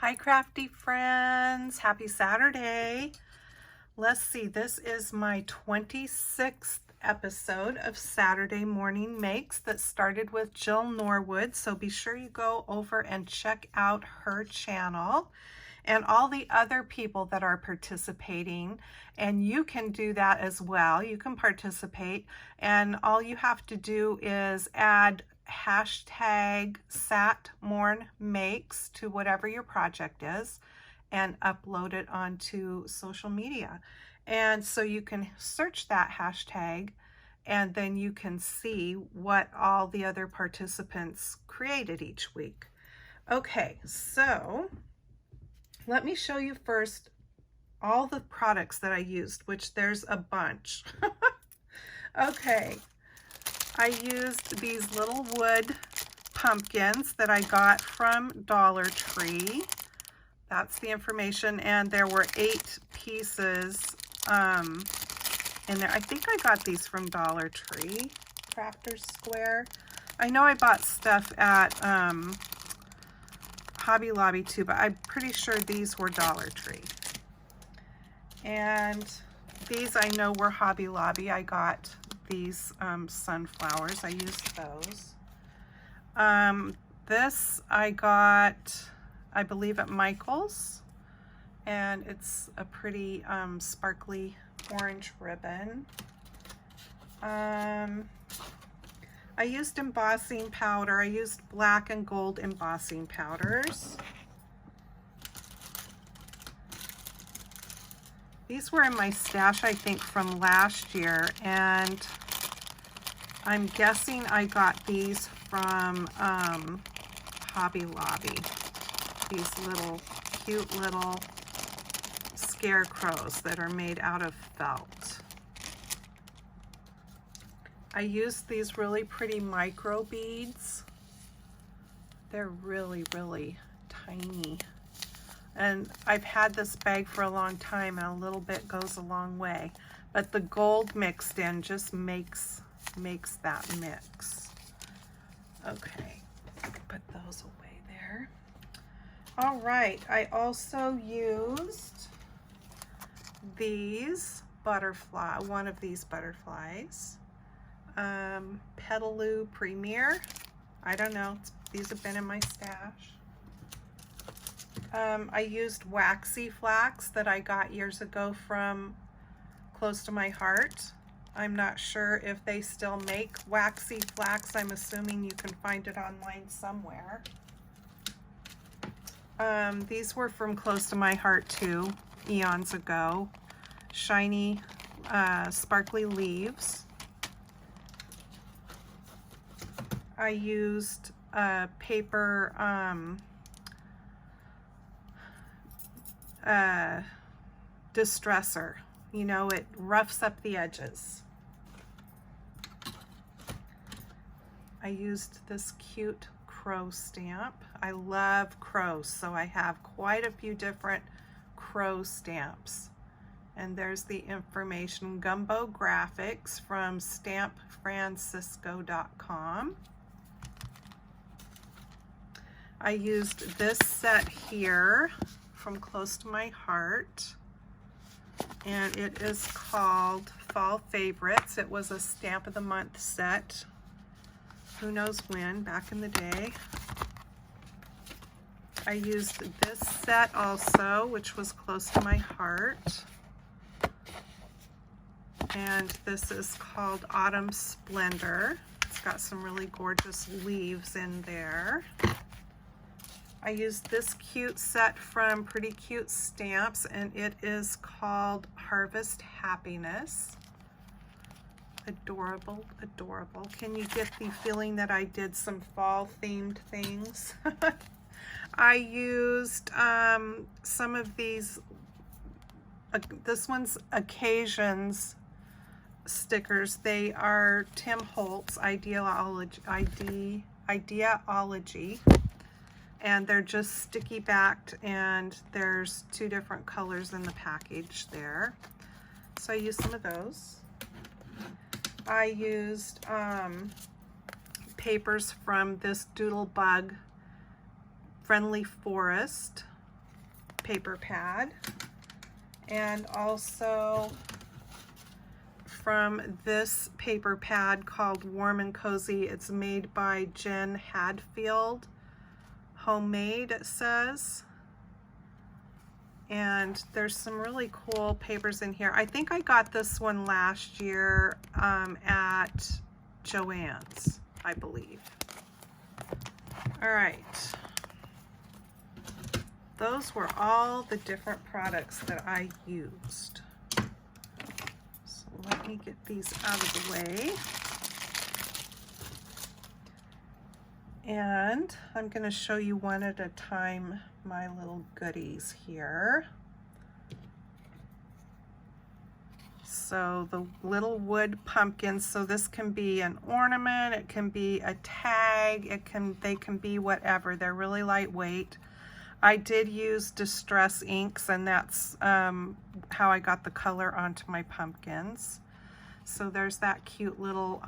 Hi crafty friends, happy Saturday. Let's see, this is my 26th episode of Saturday Morning Makes that started with Jill Norwood, so be sure you go over and check out her channel and all the other people that are participating, and you can do that as well. You can participate, and all you have to do is add hashtag SatMornMakes to whatever your project is and upload it onto social media. And so you can search that hashtag and then you can see what all the other participants created each week. Okay, so let me show you first all the products that I used, which there's a bunch. Okay, I used these little wood pumpkins that I got from Dollar Tree. That's the information, and there were 8 pieces in there. I think I got these from Dollar Tree, Crafter's Square. I know I bought stuff at Hobby Lobby too, but I'm pretty sure these were Dollar Tree. And these I know were Hobby Lobby. I got these sunflowers. I used those. This I got, I believe, at Michael's, and it's a pretty sparkly orange ribbon. I used embossing powder. I used black and gold embossing powders. These were in my stash, I think, from last year, and I'm guessing I got these from Hobby Lobby. These little cute little scarecrows that are made out of felt. I used these really pretty micro beads. They're really, really tiny. And I've had this bag for a long time, and a little bit goes a long way. But the gold mixed in just makes that mix. Okay, put those away there. All right, I also used these one of these butterflies. Petaloo Premier. I don't know, these have been in my stash. I used waxy flax that I got years ago from Close to My Heart. I'm not sure if they still make waxy flax. I'm assuming you can find it online somewhere. These were from Close to My Heart too, eons ago. Shiny, sparkly leaves. I used paper distresser. You know, it roughs up the edges. I used this cute crow stamp. I love crows, so I have quite a few different crow stamps. And there's the information, Gumbo Graphics from stampfrancisco.com. I used this set here from Close to My Heart, and it is called Fall Favorites. It was a Stamp of the Month set. Who knows when, back in the day. I used this set also, which was Close to My Heart. And this is called Autumn Splendor. It's got some really gorgeous leaves in there. I used this cute set from Pretty Cute Stamps, and it is called Harvest Happiness. Adorable, adorable. Can you get the feeling that I did some fall themed things? I used some of these, this one's Occasions stickers. They are Tim Holtz Ideology, and they're just sticky backed, and there's 2 different colors in the package there. So I used some of those. I used papers from this Doodlebug Friendly Forest paper pad, and also from this paper pad called Warm and Cozy. It's made by Jen Hadfield. Homemade, it says. And there's some really cool papers in here. I think I got this one last year at Joann's, I believe. All right. Those were all the different products that I used. So let me get these out of the way. And I'm going to show you one at a time my little goodies here. So the little wood pumpkins, so this can be an ornament, it can be a tag, they can be whatever. They're really lightweight. I did use distress inks, and that's how I got the color onto my pumpkins. So there's that cute little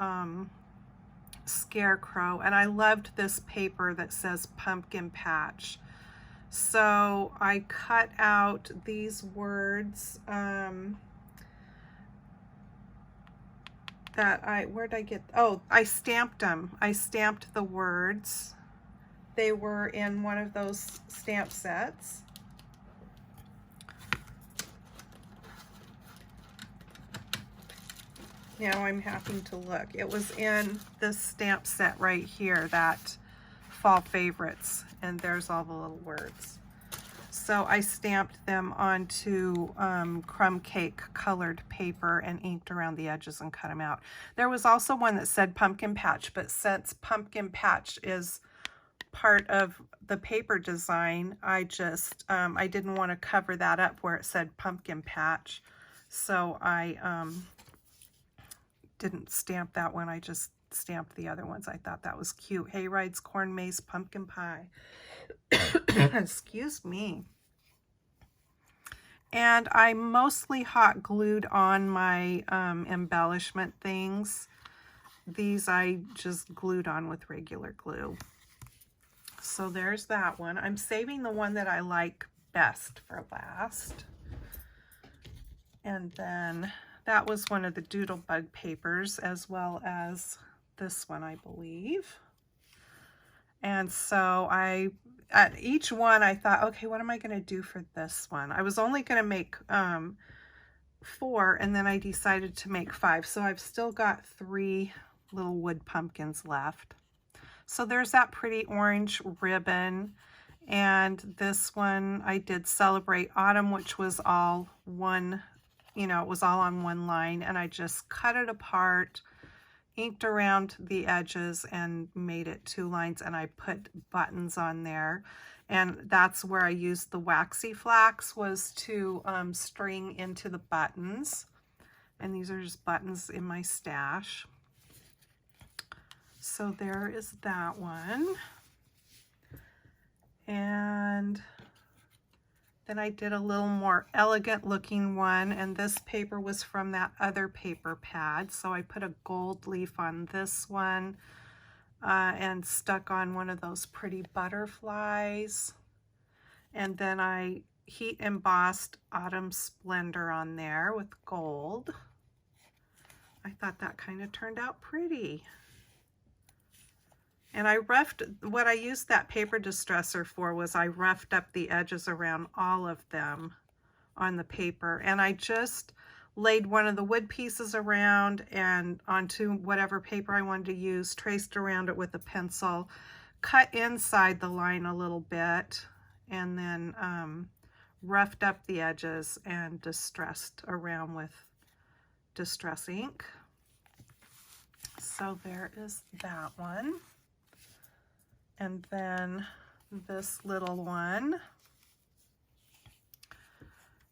scarecrow, and I loved this paper that says pumpkin patch. So I cut out these words where'd I get, oh, I stamped them. I stamped the words. They were in one of those stamp sets. Now I'm having to look. It was in this stamp set right here, that Fall Favorites, and there's all the little words. So I stamped them onto crumb cake colored paper and inked around the edges and cut them out. There was also one that said pumpkin patch, but since pumpkin patch is part of the paper design, I just I didn't want to cover that up where it said pumpkin patch, so I didn't stamp that one. I just stamped the other ones. I thought that was cute. Hay rides, corn maze, pumpkin pie. Excuse me. And I mostly hot glued on my embellishment things. These I just glued on with regular glue. So there's that one. I'm saving the one that I like best for last. And then that was one of the Doodlebug papers, as well as this one, I believe. And so at each one I thought, okay, what am I going to do for this one? I was only going to make 4, and then I decided to make 5. So I've still got 3 little wood pumpkins left. So there's that pretty orange ribbon. And this one I did Celebrate Autumn, which was all one, you know, it was all on one line, and I just cut it apart, inked around the edges, and made it 2 lines, and I put buttons on there. And that's where I used the waxy flax, was to string into the buttons. And these are just buttons in my stash. So there is that one. And then I did a little more elegant looking one, and this paper was from that other paper pad. So I put a gold leaf on this one and stuck on one of those pretty butterflies. And then I heat embossed Autumn Splendor on there with gold. I thought that kind of turned out pretty. And what I used that paper distresser for was I roughed up the edges around all of them on the paper. And I just laid one of the wood pieces around and onto whatever paper I wanted to use, traced around it with a pencil, cut inside the line a little bit, and then roughed up the edges and distressed around with distress ink. So there is that one. And then this little one.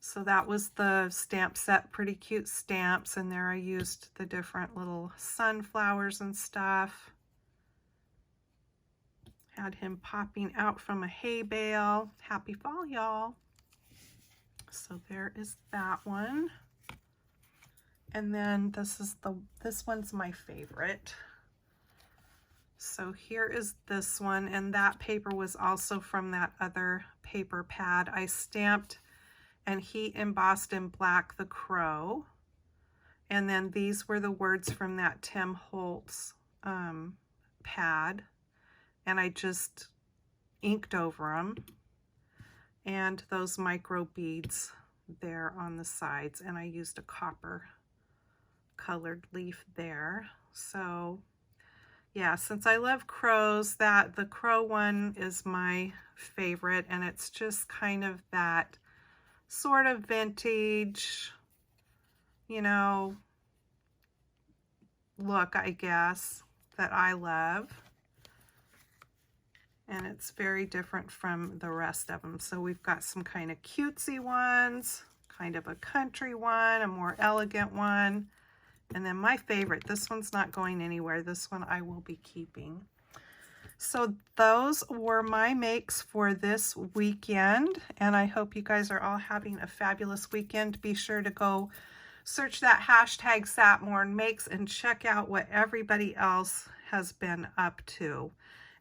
So that was the stamp set, pretty cute stamps, and there I used the different little sunflowers and stuff. Had him popping out from a hay bale. Happy fall, y'all. So there is that one. And then this one's my favorite. So here is this one, and that paper was also from that other paper pad. I stamped and heat embossed in black the crow. And then these were the words from that Tim Holtz pad. And I just inked over them. And those micro beads there on the sides. And I used a copper colored leaf there. So yeah, since I love crows, the crow one is my favorite, and it's just kind of that sort of vintage, you know, look, I guess, that I love. And it's very different from the rest of them. So we've got some kind of cutesy ones, kind of a country one, a more elegant one. And then my favorite, this one's not going anywhere. This one I will be keeping. So those were my makes for this weekend. And I hope you guys are all having a fabulous weekend. Be sure to go search that hashtag SatMornMakes and check out what everybody else has been up to.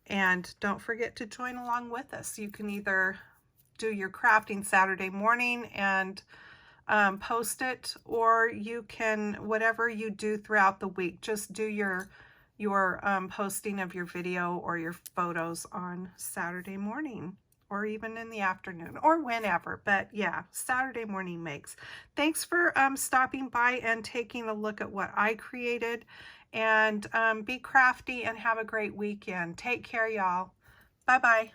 And don't forget to join along with us. You can either do your crafting Saturday morning and post it, or you can, whatever you do throughout the week, just do your posting of your video or your photos on Saturday morning, or even in the afternoon, or whenever. But yeah, Saturday morning makes. Thanks for stopping by and taking a look at what I created. And be crafty and have a great weekend. Take care, y'all. Bye-bye.